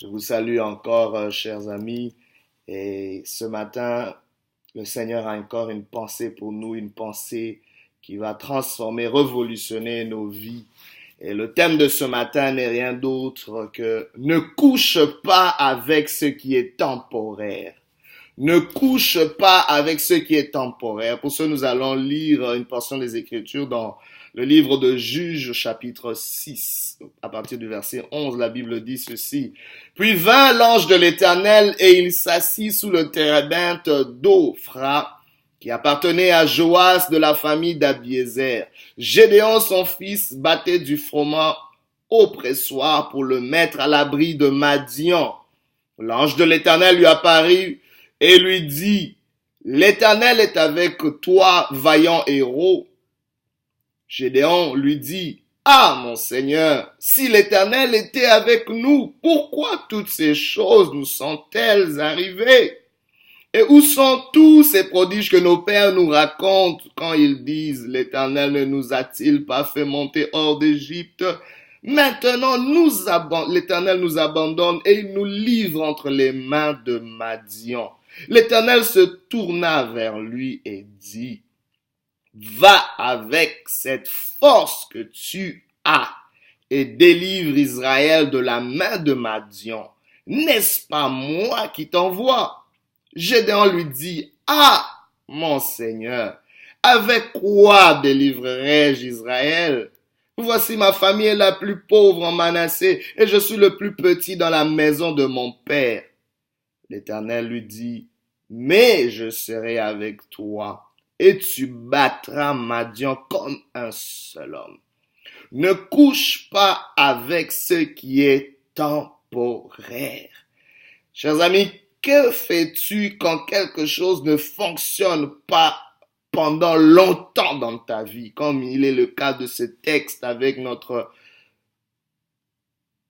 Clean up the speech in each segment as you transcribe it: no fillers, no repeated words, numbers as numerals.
Je vous salue encore, chers amis. Et ce matin, le Seigneur a encore une pensée pour nous, une pensée qui va transformer, révolutionner nos vies. Et le thème de ce matin n'est rien d'autre que ne couche pas avec ce qui est temporaire. Ne couche pas avec ce qui est temporaire. Pour ce, nous allons lire une portion des Écritures dans le livre de Juges, chapitre 6, à partir du verset 11, la Bible dit ceci. Puis vint l'ange de l'Éternel et il s'assit sous le térébinthe d'Ophra, qui appartenait à Joas de la famille d'Abiézer. Gédéon, son fils, battait du froment au pressoir pour le mettre à l'abri de Madian. L'ange de l'Éternel lui apparut et lui dit, l'Éternel est avec toi, vaillant héros. Gédéon lui dit, ah, mon Seigneur, si l'Éternel était avec nous, pourquoi toutes ces choses nous sont-elles arrivées? Et où sont tous ces prodiges que nos pères nous racontent quand ils disent, l'Éternel ne nous a-t-il pas fait monter hors d'Égypte? Maintenant, l'Éternel nous abandonne et il nous livre entre les mains de Madian. L'Éternel se tourna vers lui et dit, va avec cette force que tu as et délivre Israël de la main de Madian. N'est-ce pas moi qui t'envoie? Gédéon lui dit, ah, mon Seigneur, avec quoi délivrerai-je Israël? Voici ma famille est la plus pauvre en Manassé et je suis le plus petit dans la maison de mon père. L'Éternel lui dit, mais je serai avec toi et tu battras Madian comme un seul homme. Ne couche pas avec ce qui est temporaire. Chers amis, que fais-tu quand quelque chose ne fonctionne pas pendant longtemps dans ta vie, comme il est le cas de ce texte avec notre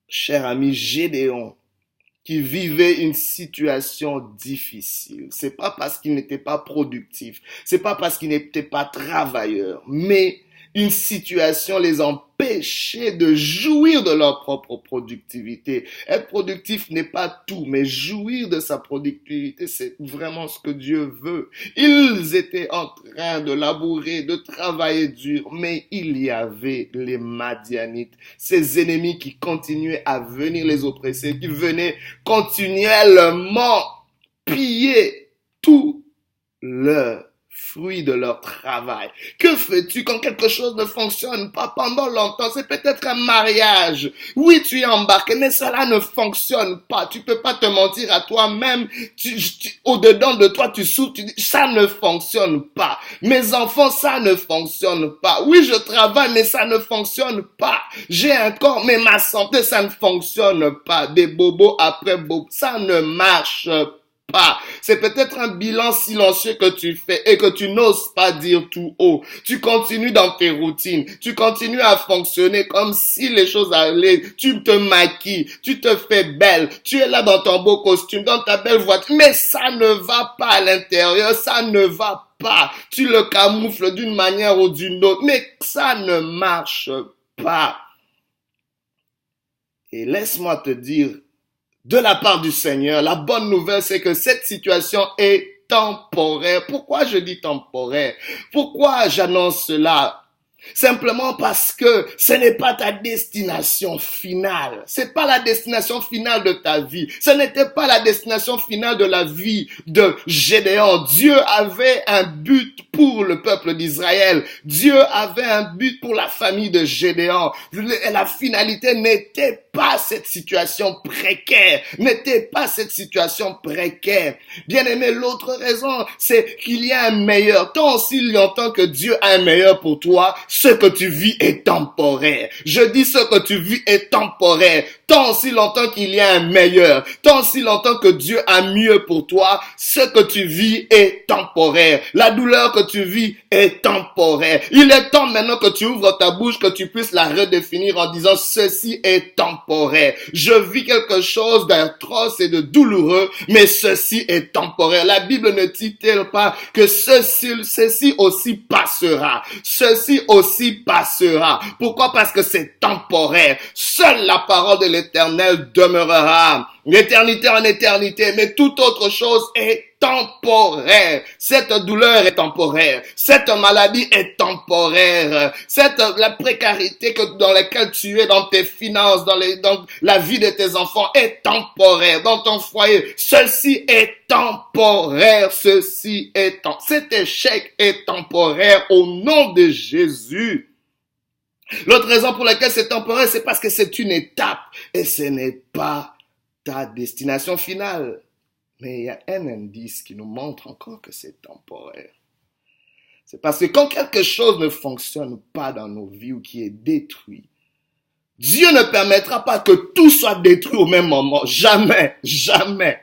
cher ami Gédéon, qui vivait une situation difficile. C'est pas parce qu'il n'était pas productif, c'est pas parce qu'il n'était pas travailleur, mais une situation les empêchait de jouir de leur propre productivité. Être productif n'est pas tout, mais jouir de sa productivité, c'est vraiment ce que Dieu veut. Ils étaient en train de labourer, de travailler dur, mais il y avait les Madianites, ces ennemis qui continuaient à venir les oppresser, qui venaient continuellement piller tout leur fruit de leur travail. Que fais-tu quand quelque chose ne fonctionne pas pendant longtemps? C'est peut-être un mariage. Oui, tu es embarqué, mais cela ne fonctionne pas. Tu peux pas te mentir à toi-même. Au-dedans de toi, tu souffres, tu dis, ça ne fonctionne pas. Mes enfants, ça ne fonctionne pas. Oui, je travaille, mais ça ne fonctionne pas. J'ai un corps, mais ma santé, ça ne fonctionne pas. Des bobos après bobos, ça ne marche pas. C'est peut-être un bilan silencieux que tu fais et que tu n'oses pas dire tout haut. Tu continues dans tes routines. Tu continues à fonctionner comme si les choses allaient. Tu te maquilles. Tu te fais belle. Tu es là dans ton beau costume, dans ta belle voiture. Mais ça ne va pas à l'intérieur. Ça ne va pas. Tu le camoufles d'une manière ou d'une autre. Mais ça ne marche pas. Et laisse-moi te dire, de la part du Seigneur, la bonne nouvelle, c'est que cette situation est temporaire. Pourquoi je dis temporaire? Pourquoi j'annonce cela? Simplement parce que ce n'est pas ta destination finale. C'est pas la destination finale de ta vie. Ce n'était pas la destination finale de la vie de Gédéon. Dieu avait un but pour le peuple d'Israël. Dieu avait un but pour la famille de Gédéon. La finalité n'était pas cette situation précaire. N'était pas cette situation précaire. Bien aimé, l'autre raison, c'est qu'il y a un meilleur. Tant aussi longtemps que Dieu a un meilleur pour toi, ce que tu vis est temporaire. Je dis ce que tu vis est temporaire. Tant aussi longtemps qu'il y a un meilleur, tant aussi longtemps que Dieu a mieux pour toi, ce que tu vis est temporaire. La douleur que tu vis est temporaire. Il est temps maintenant que tu ouvres ta bouche, que tu puisses la redéfinir en disant ceci est temporaire. Je vis quelque chose d'atroce et de douloureux, mais ceci est temporaire. La Bible ne dit-elle pas que ceci aussi passera. Ceci aussi passera. Pourquoi? Parce que c'est temporaire. Seule la parole de l'Éternel éternel demeurera. L'éternité en éternité, mais toute autre chose est temporaire. Cette douleur est temporaire. Cette maladie est temporaire. La précarité dans laquelle tu es, dans tes finances, dans la vie de tes enfants est temporaire. Dans ton foyer, ceci est temporaire. Cet échec est temporaire au nom de Jésus. L'autre raison pour laquelle c'est temporaire, c'est parce que c'est une étape et ce n'est pas ta destination finale. Mais il y a un indice qui nous montre encore que c'est temporaire. C'est parce que quand quelque chose ne fonctionne pas dans nos vies ou qui est détruit, Dieu ne permettra pas que tout soit détruit au même moment. Jamais, jamais.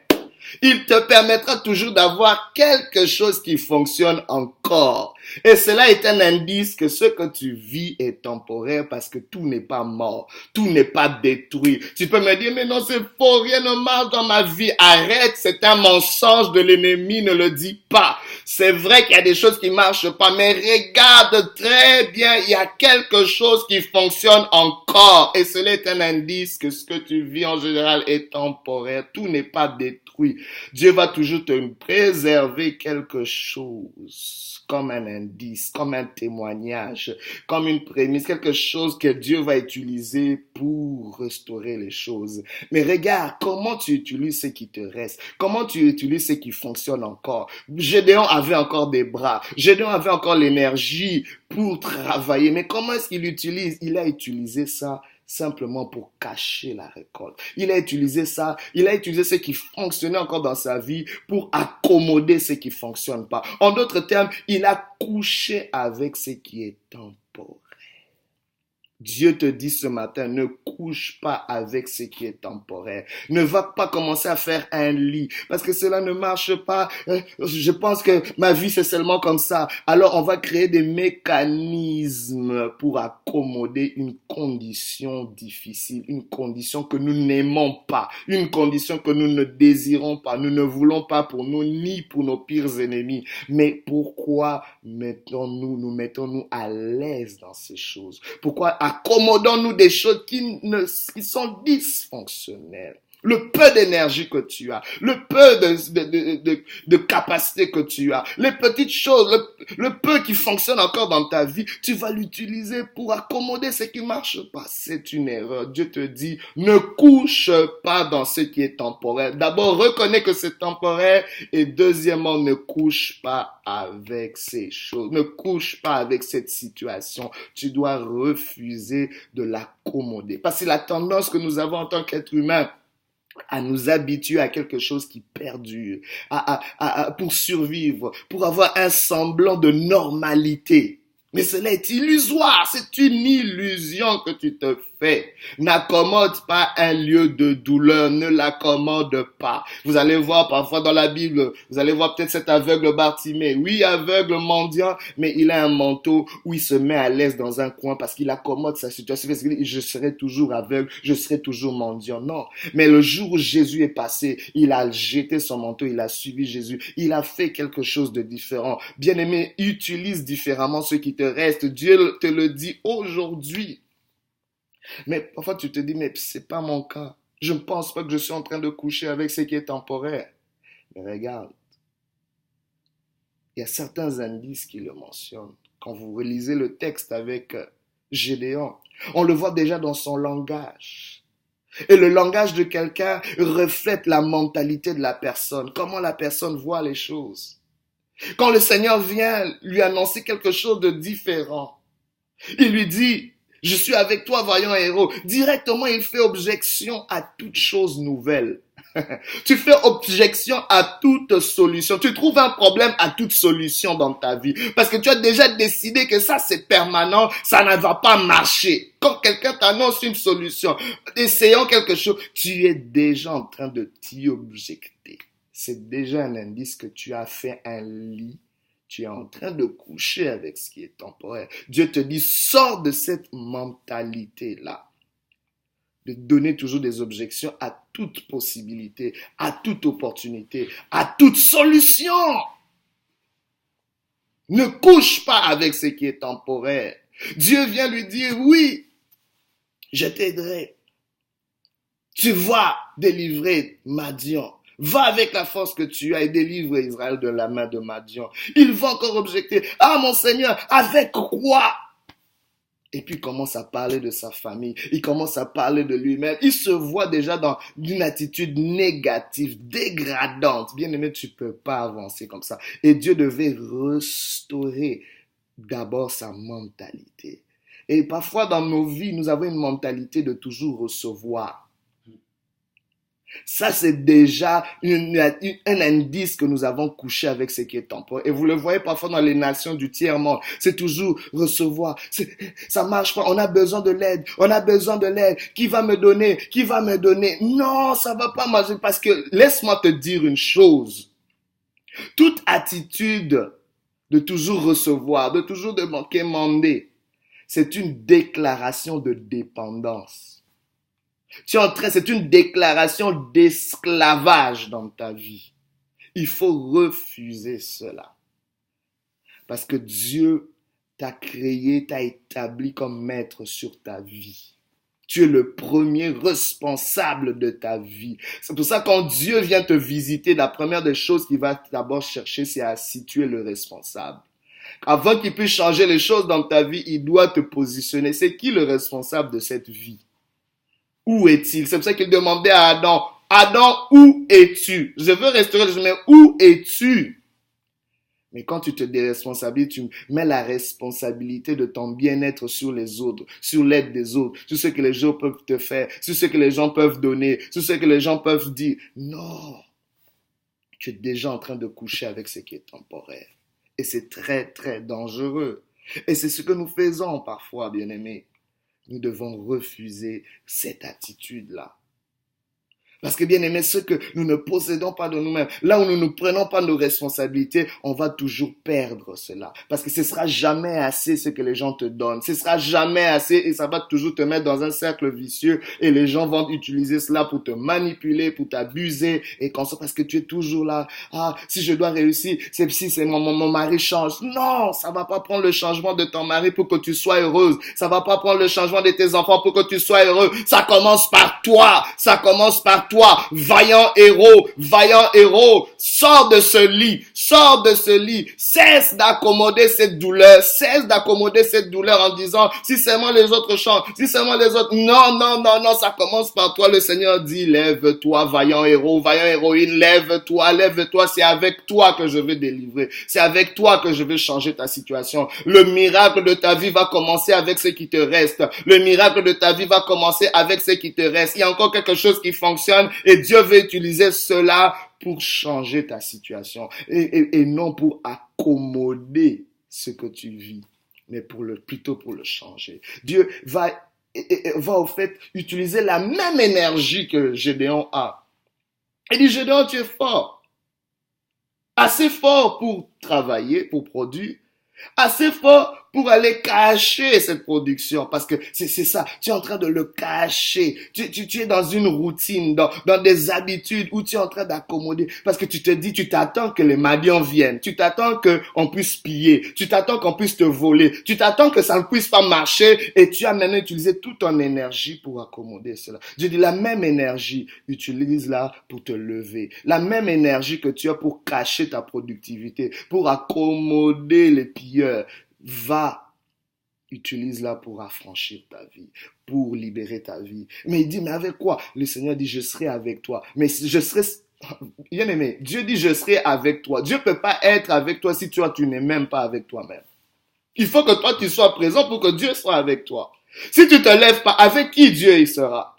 Il te permettra toujours d'avoir quelque chose qui fonctionne encore. Et cela est un indice que ce que tu vis est temporaire parce que tout n'est pas mort, tout n'est pas détruit. Tu peux me dire, mais non, c'est faux, rien ne marche dans ma vie. Arrête, c'est un mensonge de l'ennemi, ne le dis pas. C'est vrai qu'il y a des choses qui marchent pas, mais regarde très bien, il y a quelque chose qui fonctionne encore. Et cela est un indice que ce que tu vis en général est temporaire. Tout n'est pas détruit. Dieu va toujours te préserver quelque chose comme un indice, comme un témoignage, comme une prémisse, quelque chose que Dieu va utiliser pour restaurer les choses. Mais regarde comment tu utilises ce qui te reste, comment tu utilises ce qui fonctionne encore. Gédéon avait encore des bras, Gédéon avait encore l'énergie pour travailler, mais comment est-ce qu'il utilise? Il a utilisé ça simplement pour cacher la récolte. Il a utilisé ce qui fonctionnait encore dans sa vie pour accommoder ce qui fonctionne pas. En d'autres termes, il a couché avec ce qui est temporaire. Dieu te dit ce matin, ne couche pas avec ce qui est temporaire. Ne va pas commencer à faire un lit parce que cela ne marche pas. Je pense que ma vie c'est seulement comme ça. Alors on va créer des mécanismes pour accommoder une condition difficile, une condition que nous n'aimons pas, une condition que nous ne désirons pas, nous ne voulons pas pour nous ni pour nos pires ennemis. Mais pourquoi nous mettons-nous à l'aise dans ces choses? Pourquoi accommodons-nous des choses qui sont dysfonctionnelles? Le peu d'énergie que tu as, le peu de capacité que tu as, les petites choses, le peu qui fonctionne encore dans ta vie, tu vas l'utiliser pour accommoder ce qui marche pas. C'est une erreur. Dieu te dit, ne couche pas dans ce qui est temporaire. D'abord, reconnais que c'est temporaire et deuxièmement, ne couche pas avec ces choses. Ne couche pas avec cette situation. Tu dois refuser de l'accommoder. Parce que la tendance que nous avons en tant qu'être humain, à nous habituer à quelque chose qui perdure, pour survivre, pour avoir un semblant de normalité. Mais cela est illusoire, c'est une illusion que tu te fais. N'accommode pas un lieu de douleur, ne l'accommode pas. Vous allez voir parfois dans la Bible, vous allez voir peut-être cet aveugle Bartimée. Oui, aveugle, mendiant, mais il a un manteau où il se met à l'aise dans un coin parce qu'il accommode sa situation. Parce qu'il dit, je serai toujours aveugle, je serai toujours mendiant. Non, mais le jour où Jésus est passé, il a jeté son manteau, il a suivi Jésus, il a fait quelque chose de différent. Bien-aimé, utilise différemment ce qui te reste. Dieu te le dit aujourd'hui. Mais parfois tu te dis, mais c'est pas mon cas. Je ne pense pas que je suis en train de coucher avec ce qui est temporaire. Mais regarde, il y a certains indices qui le mentionnent. Quand vous relisez le texte avec Gédéon, on le voit déjà dans son langage. Et le langage de quelqu'un reflète la mentalité de la personne, comment la personne voit les choses. Quand le Seigneur vient lui annoncer quelque chose de différent, il lui dit, je suis avec toi, vaillant héros. Directement, il fait objection à toute chose nouvelle. Tu fais objection à toute solution. Tu trouves un problème à toute solution dans ta vie. Parce que tu as déjà décidé que ça, c'est permanent, ça ne va pas marcher. Quand quelqu'un t'annonce une solution, essayant quelque chose, tu es déjà en train de t'y objecter. C'est déjà un indice que tu as fait un lit. Tu es en train de coucher avec ce qui est temporaire. Dieu te dit, sors de cette mentalité-là. De donner toujours des objections à toute possibilité, à toute opportunité, à toute solution. Ne couche pas avec ce qui est temporaire. Dieu vient lui dire, oui, je t'aiderai. Tu vas délivrer Madian. Va avec la force que tu as et délivre Israël de la main de Madian. Il va encore objecter. Ah mon Seigneur, avec quoi? Et puis il commence à parler de sa famille. Il commence à parler de lui-même. Il se voit déjà dans une attitude négative, dégradante. Bien aimé, tu peux pas avancer comme ça. Et Dieu devait restaurer d'abord sa mentalité. Et parfois dans nos vies, nous avons une mentalité de toujours recevoir. Ça, c'est déjà un indice que nous avons couché avec ce qui est temporaire. Et vous le voyez parfois dans les nations du tiers-monde. C'est toujours recevoir. Ça marche pas. On a besoin de l'aide. On a besoin de l'aide. Qui va me donner? Qui va me donner? Non, ça va pas marcher parce que laisse-moi te dire une chose. Toute attitude de toujours recevoir, de toujours demander, c'est une déclaration de dépendance. C'est une déclaration d'esclavage dans ta vie. Il faut refuser cela. Parce que Dieu t'a créé, t'a établi comme maître sur ta vie. Tu es le premier responsable de ta vie. C'est pour ça que quand Dieu vient te visiter, la première des choses qu'il va d'abord chercher, c'est à situer le responsable. Avant qu'il puisse changer les choses dans ta vie, il doit te positionner. C'est qui le responsable de cette vie? Où est-il? C'est pour ça qu'il demandait à Adam, Adam, où es-tu? Je veux restaurer le chemin, où es-tu? Mais quand tu te déresponsabilises, tu mets la responsabilité de ton bien-être sur les autres, sur l'aide des autres, sur ce que les gens peuvent te faire, sur ce que les gens peuvent donner, sur ce que les gens peuvent dire. Non, tu es déjà en train de coucher avec ce qui est temporaire. Et c'est très, très dangereux. Et c'est ce que nous faisons parfois, bien-aimés. Nous devons refuser cette attitude-là. Parce que bien aimé, ce que nous ne possédons pas de nous-mêmes, là où nous ne prenons pas nos responsabilités, on va toujours perdre cela. Parce que ce sera jamais assez ce que les gens te donnent. Ce sera jamais assez et ça va toujours te mettre dans un cercle vicieux et les gens vont utiliser cela pour te manipuler, pour t'abuser et comme ça parce que tu es toujours là. Ah, si je dois réussir, c'est mon mari change. Non, ça va pas prendre le changement de ton mari pour que tu sois heureuse. Ça va pas prendre le changement de tes enfants pour que tu sois heureux. Ça commence par toi. Ça commence par toi, vaillant héros, sors de ce lit, cesse d'accommoder cette douleur en disant, si seulement les autres chantent, si seulement les autres, non, ça commence par toi, le Seigneur dit, lève-toi, vaillant héros, héroïne, lève-toi, c'est avec toi que je vais délivrer, c'est avec toi que je vais changer ta situation, le miracle de ta vie va commencer avec ce qui te reste, il y a encore quelque chose qui fonctionne, et Dieu veut utiliser cela pour changer ta situation et non pour accommoder ce que tu vis, mais plutôt pour le changer. Dieu va au fait utiliser la même énergie que Gédéon a. Il dit, Gédéon, tu es fort. Assez fort pour travailler, pour produire. Assez fort pour aller cacher cette production, parce que c'est ça, tu es en train de le cacher, tu es dans une routine, dans des habitudes où tu es en train d'accommoder, parce que tu te dis, tu t'attends que les Madians viennent, tu t'attends qu'on puisse piller, tu t'attends qu'on puisse te voler, tu t'attends que ça ne puisse pas marcher, et tu as maintenant utilisé toute ton énergie pour accommoder cela. Je dis, la même énergie, utilise-la pour te lever, la même énergie que tu as pour cacher ta productivité, pour accommoder les pilleurs, utilise-la pour affranchir ta vie, pour libérer ta vie. Mais il dit, mais avec quoi? Le Seigneur dit, je serai avec toi. Mais je serai, bien aimé, Dieu dit, je serai avec toi. Dieu ne peut pas être avec toi si tu n'es même pas avec toi-même. Il faut que toi, tu sois présent pour que Dieu soit avec toi. Si tu te lèves pas, avec qui Dieu il sera?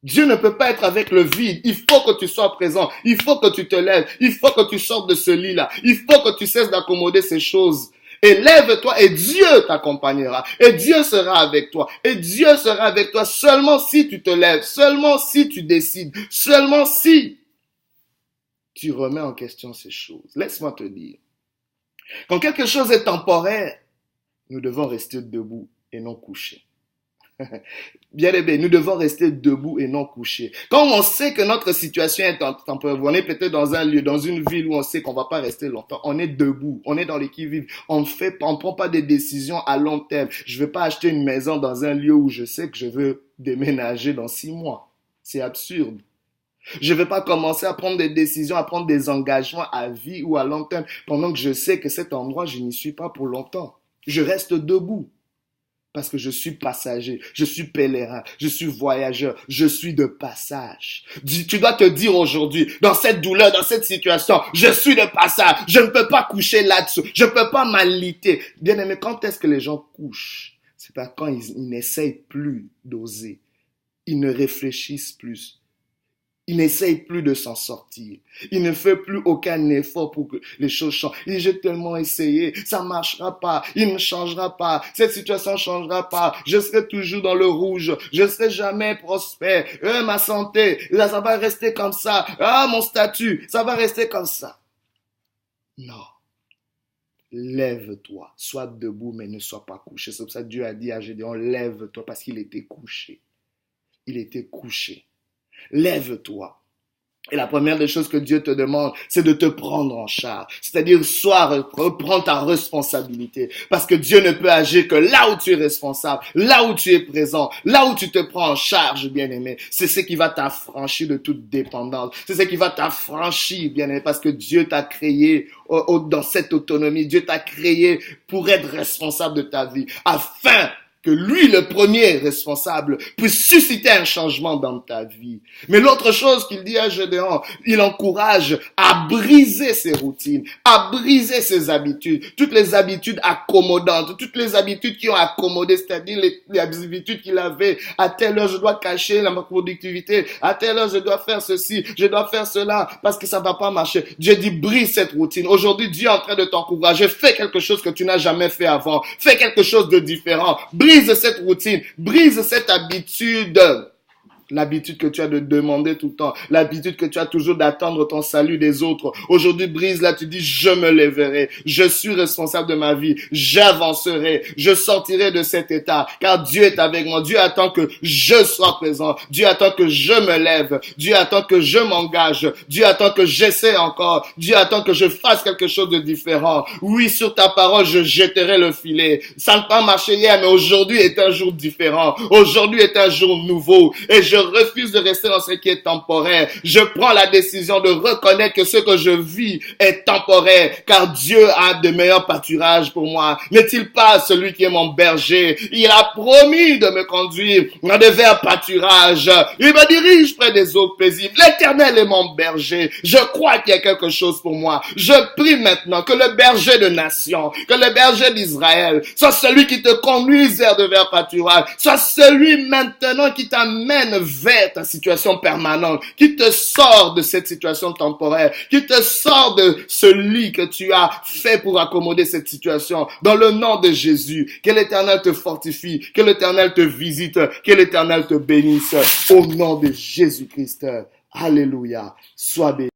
Dieu ne peut pas être avec le vide. Il faut que tu sois présent. Il faut que tu te lèves. Il faut que tu sortes de ce lit-là. Il faut que tu cesses d'accommoder ces choses. Et lève-toi et Dieu t'accompagnera. Et Dieu sera avec toi. Et Dieu sera avec toi seulement si tu te lèves, seulement si tu décides, seulement si tu remets en question ces choses. Laisse-moi te dire. Quand quelque chose est temporaire, nous devons rester debout et non couchés. Bien aimé, nous devons rester debout et non couchés. Quand on sait que notre situation est temporaire, on est peut-être dans un lieu, dans une ville où on sait qu'on va pas rester longtemps, on est debout, on est dans les qui-vive, on prend pas des décisions à long terme. Je vais pas acheter une maison dans un lieu où je sais que je veux déménager dans 6 mois. C'est absurde. Je ne vais pas commencer à prendre des décisions, à prendre des engagements à vie ou à long terme pendant que je sais que cet endroit, je n'y suis pas pour longtemps. Je reste debout parce que je suis passager, je suis pèlerin, je suis voyageur, je suis de passage. Tu dois te dire aujourd'hui, dans cette douleur, dans cette situation, je suis de passage, je ne peux pas coucher là-dessus, je ne peux pas m'aliter. Bien aimé, quand est-ce que les gens couchent? C'est pas quand ils n'essayent plus d'oser, ils ne réfléchissent plus. Il n'essaye plus de s'en sortir. Il ne fait plus aucun effort pour que les choses changent. Il dit, j'ai tellement essayé, ça ne marchera pas, il ne changera pas, cette situation ne changera pas, je serai toujours dans le rouge, je ne serai jamais prospère, ma santé, ça va rester comme ça, mon statut, ça va rester comme ça. Non. Lève-toi, sois debout, mais ne sois pas couché. C'est pour ça que Dieu a dit à Gédéon, lève-toi, parce qu'il était couché. Il était couché. Lève-toi. Et la première des choses que Dieu te demande, c'est de te prendre en charge. C'est-à-dire, reprends ta responsabilité. Parce que Dieu ne peut agir que là où tu es responsable, là où tu es présent, là où tu te prends en charge, bien-aimé. C'est ce qui va t'affranchir de toute dépendance. C'est ce qui va t'affranchir, bien-aimé, parce que Dieu t'a créé dans cette autonomie. Dieu t'a créé pour être responsable de ta vie, afin que lui, le premier responsable, puisse susciter un changement dans ta vie. Mais l'autre chose qu'il dit à Gédéon, il encourage à briser ses routines, à briser ses habitudes, toutes les habitudes accommodantes, toutes les habitudes qui ont accommodé, c'est-à-dire les habitudes qu'il avait. À telle heure, je dois cacher ma productivité. À telle heure, je dois faire ceci, je dois faire cela, parce que ça va pas marcher. Dieu dit, brise cette routine. Aujourd'hui, Dieu est en train de t'encourager. Fais quelque chose que tu n'as jamais fait avant. Fais quelque chose de différent. Brise cette routine, brise cette habitude. L'habitude que tu as de demander tout le temps, l'habitude que tu as toujours d'attendre ton salut des autres. Aujourd'hui, brise-la, tu dis, je me lèverai, je suis responsable de ma vie, j'avancerai, je sortirai de cet état, car Dieu est avec moi. Dieu attend que je sois présent, Dieu attend que je me lève, Dieu attend que je m'engage, Dieu attend que j'essaie encore, Dieu attend que je fasse quelque chose de différent. Oui, sur ta parole, je jetterai le filet. Ça n'a pas marché hier, mais aujourd'hui est un jour différent. Aujourd'hui est un jour nouveau, et je refuse de rester dans ce qui est temporaire. Je prends la décision de reconnaître que ce que je vis est temporaire, car Dieu a de meilleurs pâturages pour moi. N'est-il pas celui qui est mon berger? Il a promis de me conduire dans de verts pâturages. Il me dirige près des eaux paisibles. L'Éternel est mon berger. Je crois qu'il y a quelque chose pour moi. Je prie maintenant que le berger de nation, que le berger d'Israël soit celui qui te conduise vers de verts pâturages, soit celui maintenant qui t'amène vers ta situation permanente, qui te sort de cette situation temporaire, qui te sort de ce lit que tu as fait pour accommoder cette situation. Dans le nom de Jésus, que l'Éternel te fortifie, que l'Éternel te visite, que l'Éternel te bénisse. Au nom de Jésus-Christ. Alléluia. Sois béni.